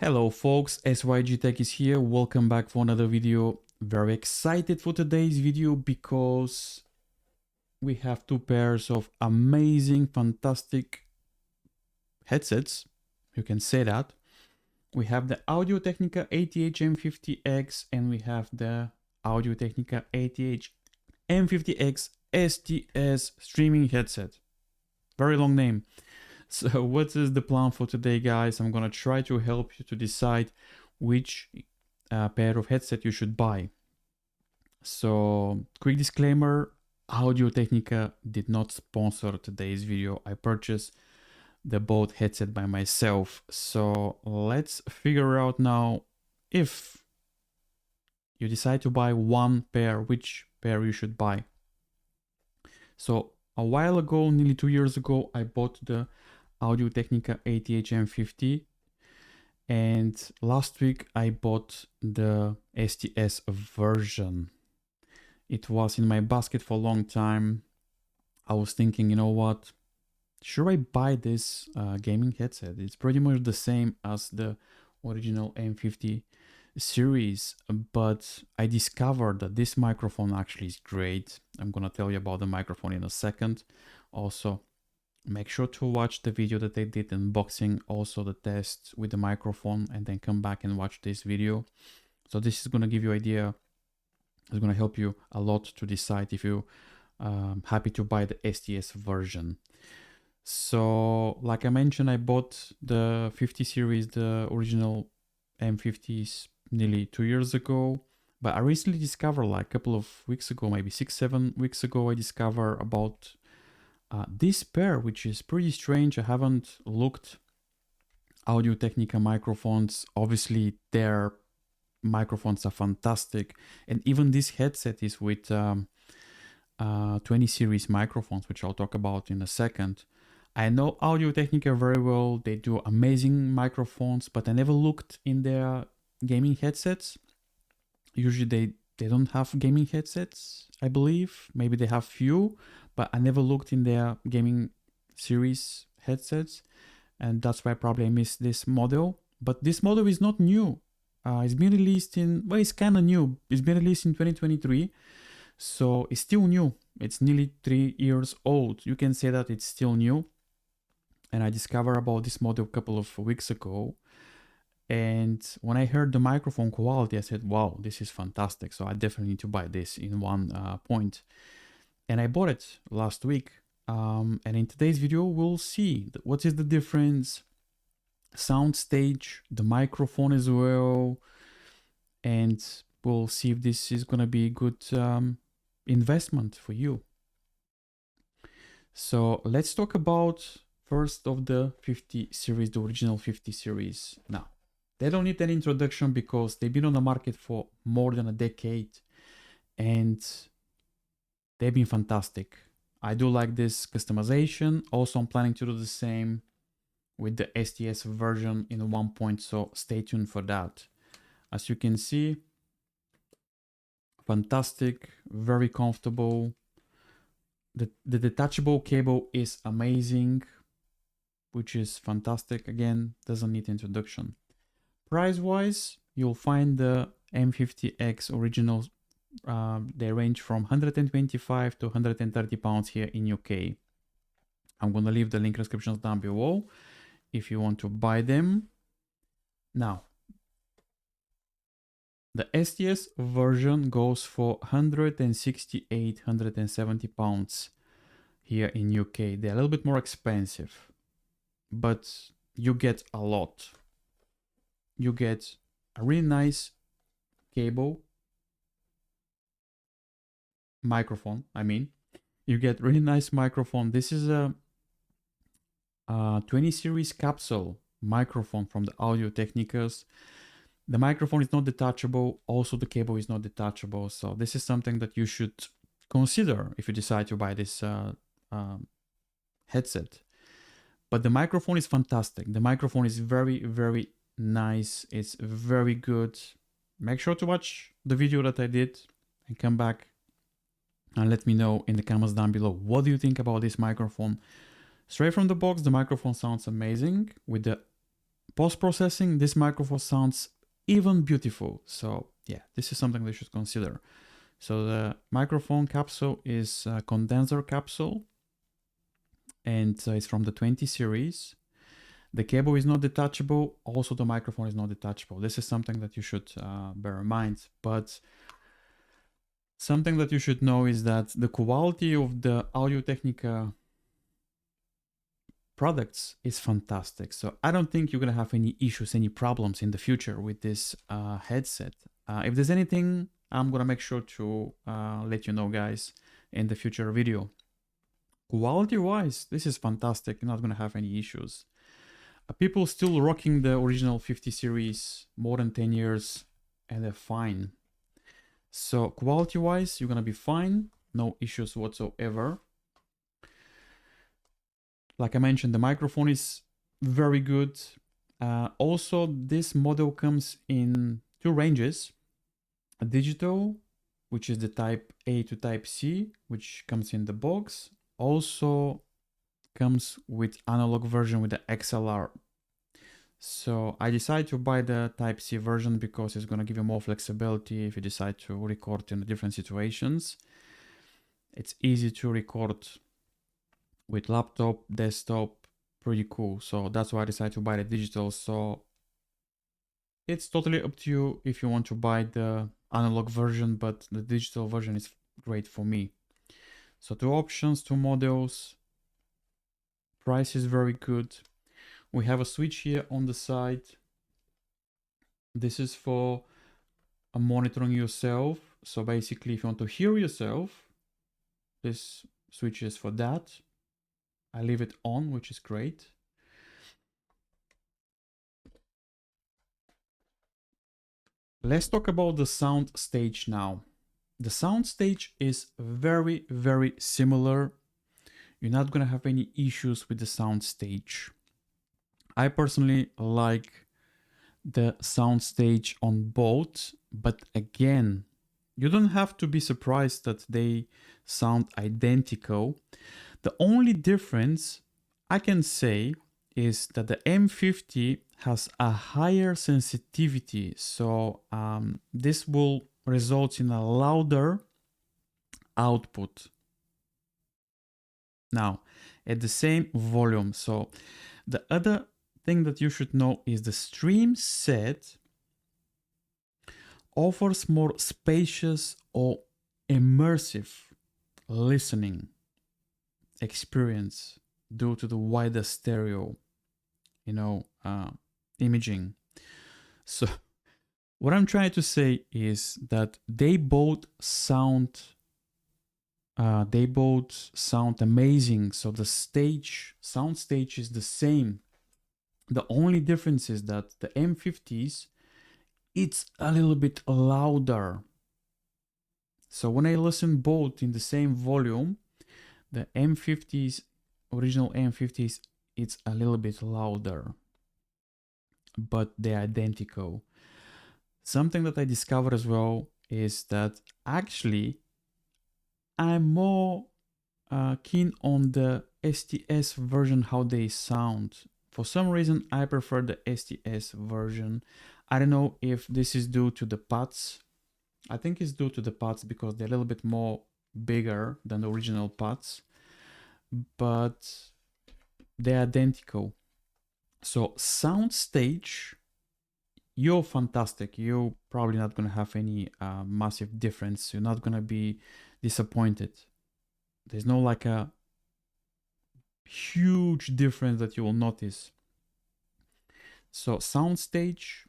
Hello folks, SYGTECH is here. Welcome back for another video. Very excited for today's video because we have two pairs of amazing, fantastic headsets. You can say that. We have the Audio-Technica ATH M50X and we have the Audio-Technica ATH M50X STS streaming headset. Very long name. So what is the plan for today, guys? I'm gonna try to help you to decide which pair of headset you should buy. So quick disclaimer, Audio-Technica did not sponsor today's video. I purchased the both headset by myself. So let's figure out now, if you decide to buy one pair, which pair you should buy. So a while ago, nearly 2 years ago, I bought the Audio-Technica ATH M50, and last week I bought the STS version. It was in my basket for a long time. I was thinking, you know what, should I buy this gaming headset? It's pretty much the same as the original M50 series, but I discovered that this microphone actually is great. I'm gonna tell you about the microphone in a second. Also, make sure to watch the video that I did unboxing, also the test with the microphone, and then come back and watch this video. So this is gonna give you idea. It's gonna help you a lot to decide if you're happy to buy the STS version. So like I mentioned, I bought the 50 series, the original M50s, nearly 2 years ago. But I recently discovered, like a couple of weeks ago, maybe 6-7 weeks ago, I discovered about this pair, which is pretty strange. I haven't looked Audio-Technica microphones. Obviously, their microphones are fantastic, and even this headset is with 20 series microphones, which I'll talk about in a second. I know Audio-Technica very well. They do amazing microphones, but I never looked in their gaming headsets. Usually they don't have gaming headsets, I believe. Maybe they have few, but I never looked in their gaming series headsets, and that's why probably I missed this model. But this model is not new. It's been released in, well, it's kind of new. It's been released in 2023, so it's still new. It's nearly 3 years old. You can say that it's still new. And I discovered about this model a couple of weeks ago. And when I heard the microphone quality, I said, wow, this is fantastic. So I definitely need to buy this in one point. And I bought it last week. And in today's video, we'll see what is the difference, sound stage, the microphone as well. And we'll see if this is going to be a good investment for you. So let's talk about first of the 50 series, the original 50 series. Now, they don't need an introduction because they've been on the market for more than a decade and they've been fantastic. I do like this customization. Also, I'm planning to do the same with the STS version in one point, so stay tuned for that. As you can see, fantastic, very comfortable. The detachable cable is amazing, which is fantastic. Again, doesn't need introduction. Price-wise, you'll find the M50X originals. They range from 125 to 130 pounds here in UK. I'm gonna leave the link descriptions down below if you want to buy them. Now, the STS version goes for 168, 170 pounds here in UK. They're a little bit more expensive, but you get a lot. You get a really nice cable, microphone, I mean. You get really nice microphone. This is a 20 series capsule microphone from the Audio-Technicas. The microphone is not detachable. Also, the cable is not detachable. So this is something that you should consider if you decide to buy this headset. But the microphone is fantastic. The microphone is very, very nice. It's very good. Make sure to watch the video that I did and come back and let me know in the comments down below. What do you think about this microphone? Straight from the box, the microphone sounds amazing with the post-processing, this microphone sounds even beautiful. So yeah, this is something they should consider. So the microphone capsule is a condenser capsule, and it's from the 20 series. The cable is not detachable. Also, the microphone is not detachable. This is something that you should bear in mind. But something that you should know is that the quality of the Audio-Technica products is fantastic. So I don't think you're going to have any issues, any problems in the future with this headset. If there's anything, I'm going to make sure to let you know, guys, in the future video. Quality-wise, this is fantastic. You're not going to have any issues. People still rocking the original 50 series more than 10 years, and they're fine. So quality-wise, you're going to be fine. No issues whatsoever. Like I mentioned, the microphone is very good. Also, this model comes in two ranges. A digital, which is the type A to type C, which comes in the box. Also comes with analog version with the XLR. So I decided to buy the type C version because it's going to give you more flexibility if you decide to record in different situations. It's easy to record with laptop, desktop, pretty cool. So that's why I decided to buy the digital. So it's totally up to you if you want to buy the analog version, but the digital version is great for me. So two options, two models. Price is very good. We have a switch here on the side. This is for monitoring yourself. So basically, if you want to hear yourself, this switch is for that. I leave it on, which is great. Let's talk about the sound stage now. The sound stage is very, very similar. You're not going to have any issues with the sound stage. I personally like the sound stage on both, but again, you don't have to be surprised that they sound identical. The only difference I can say is that the M50 has a higher sensitivity, so this will result in a louder output. Now, at the same volume. So the other thing that you should know is the stream set offers more spacious or immersive listening experience due to the wider stereo, imaging. So what I'm trying to say is that they both sound amazing. So the sound stage is the same. The only difference is that the M50s, it's a little bit louder. So when I listen both in the same volume, the M50s, original M50s, it's a little bit louder, but they're identical. Something that I discovered as well is that actually I'm more keen on the STS version, how they sound. For some reason, I prefer the STS version. I don't know if this is due to the pads. I think it's due to the pads because they're a little bit more bigger than the original pads, but they're identical. So soundstage, you're fantastic. You're probably not going to have any massive difference. You're not going to be disappointed. There's no like a huge difference that you will notice. So soundstage,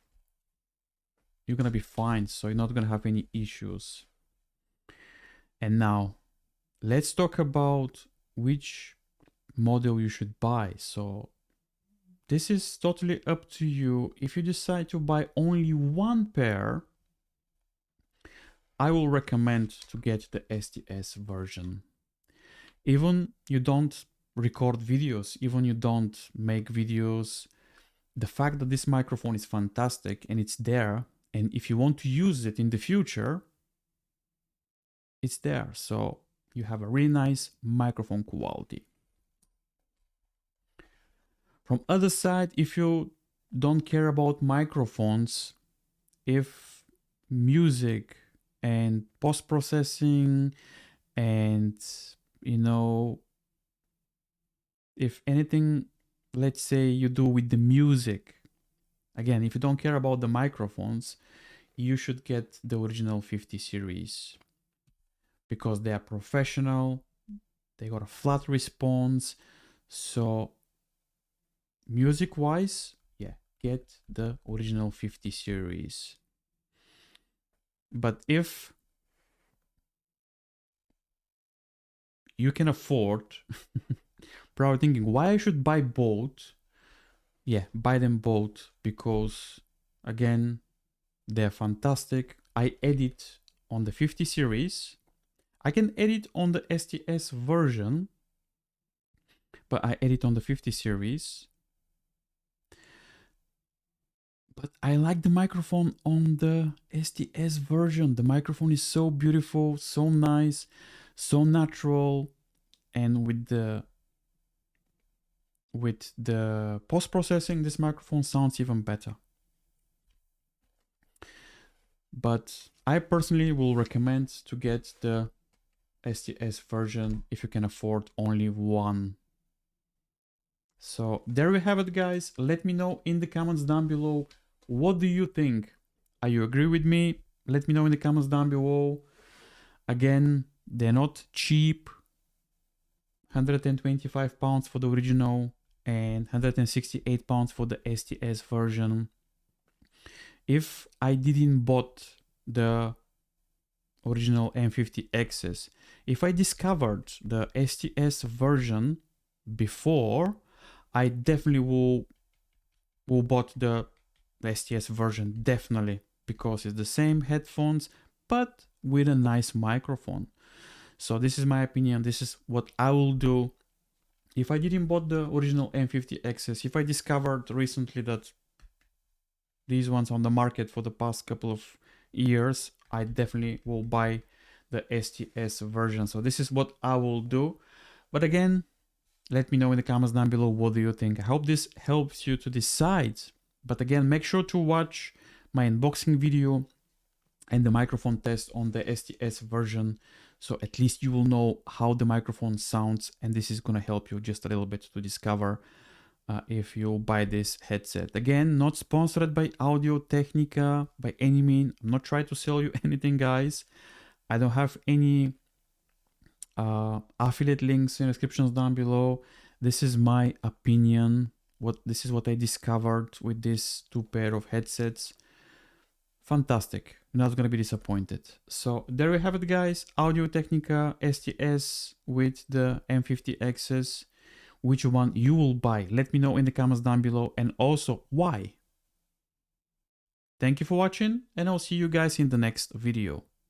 you're going to be fine. So you're not going to have any issues. And now let's talk about which model you should buy. So this is totally up to you. If you decide to buy only one pair, I will recommend to get the STS version. Even you don't record videos, even you don't make videos, the fact that this microphone is fantastic and it's there, and if you want to use it in the future, it's there. So you have a really nice microphone quality. From other side, if you don't care about microphones, if music and post-processing and, you know, if anything, let's say you do with the music, again, if you don't care about the microphones, you should get the original 50 series because they are professional, they got a flat response. So music wise, yeah, get the original 50 series. But if you can afford, probably thinking why I should buy both, yeah, buy them both because again, they're fantastic. I edit on the 50 series. I can edit on the STS version, but I edit on the 50 series. But I like the microphone on the STS version. The microphone is so beautiful, so nice, so natural, and with the post-processing, this microphone sounds even better. But I personally will recommend to get the STS version if you can afford only one. So there we have it, guys. Let me know in the comments down below, what do you think? Are you agree with me? Let me know in the comments down below. Again, they're not cheap. 125 pounds for the original and 168 pounds for the STS version. If I didn't bought the original M50Xs, if I discovered the STS version before, I definitely will bought the STS version, definitely, because it's the same headphones but with a nice microphone. So this is my opinion. This is what I will do if I didn't bought the original M50Xs. If I discovered recently that these ones on the market for the past couple of years, I definitely will buy the STS version. So this is what I will do. But again, let me know in the comments down below, what do you think? I hope this helps you to decide. But again, make sure to watch my unboxing video and the microphone test on the STS version. So at least you will know how the microphone sounds, and this is gonna help you just a little bit to discover if you buy this headset. Again, not sponsored by Audio Technica by any means. I'm not trying to sell you anything, guys. I don't have any affiliate links in descriptions down below. This is my opinion. This is what I discovered with these two pair of headsets. Fantastic. Not gonna be disappointed. So there we have it, guys. Audio Technica STS with the M50Xs. Which one you will buy? Let me know in the comments down below, and also why. Thank you for watching, and I'll see you guys in the next video.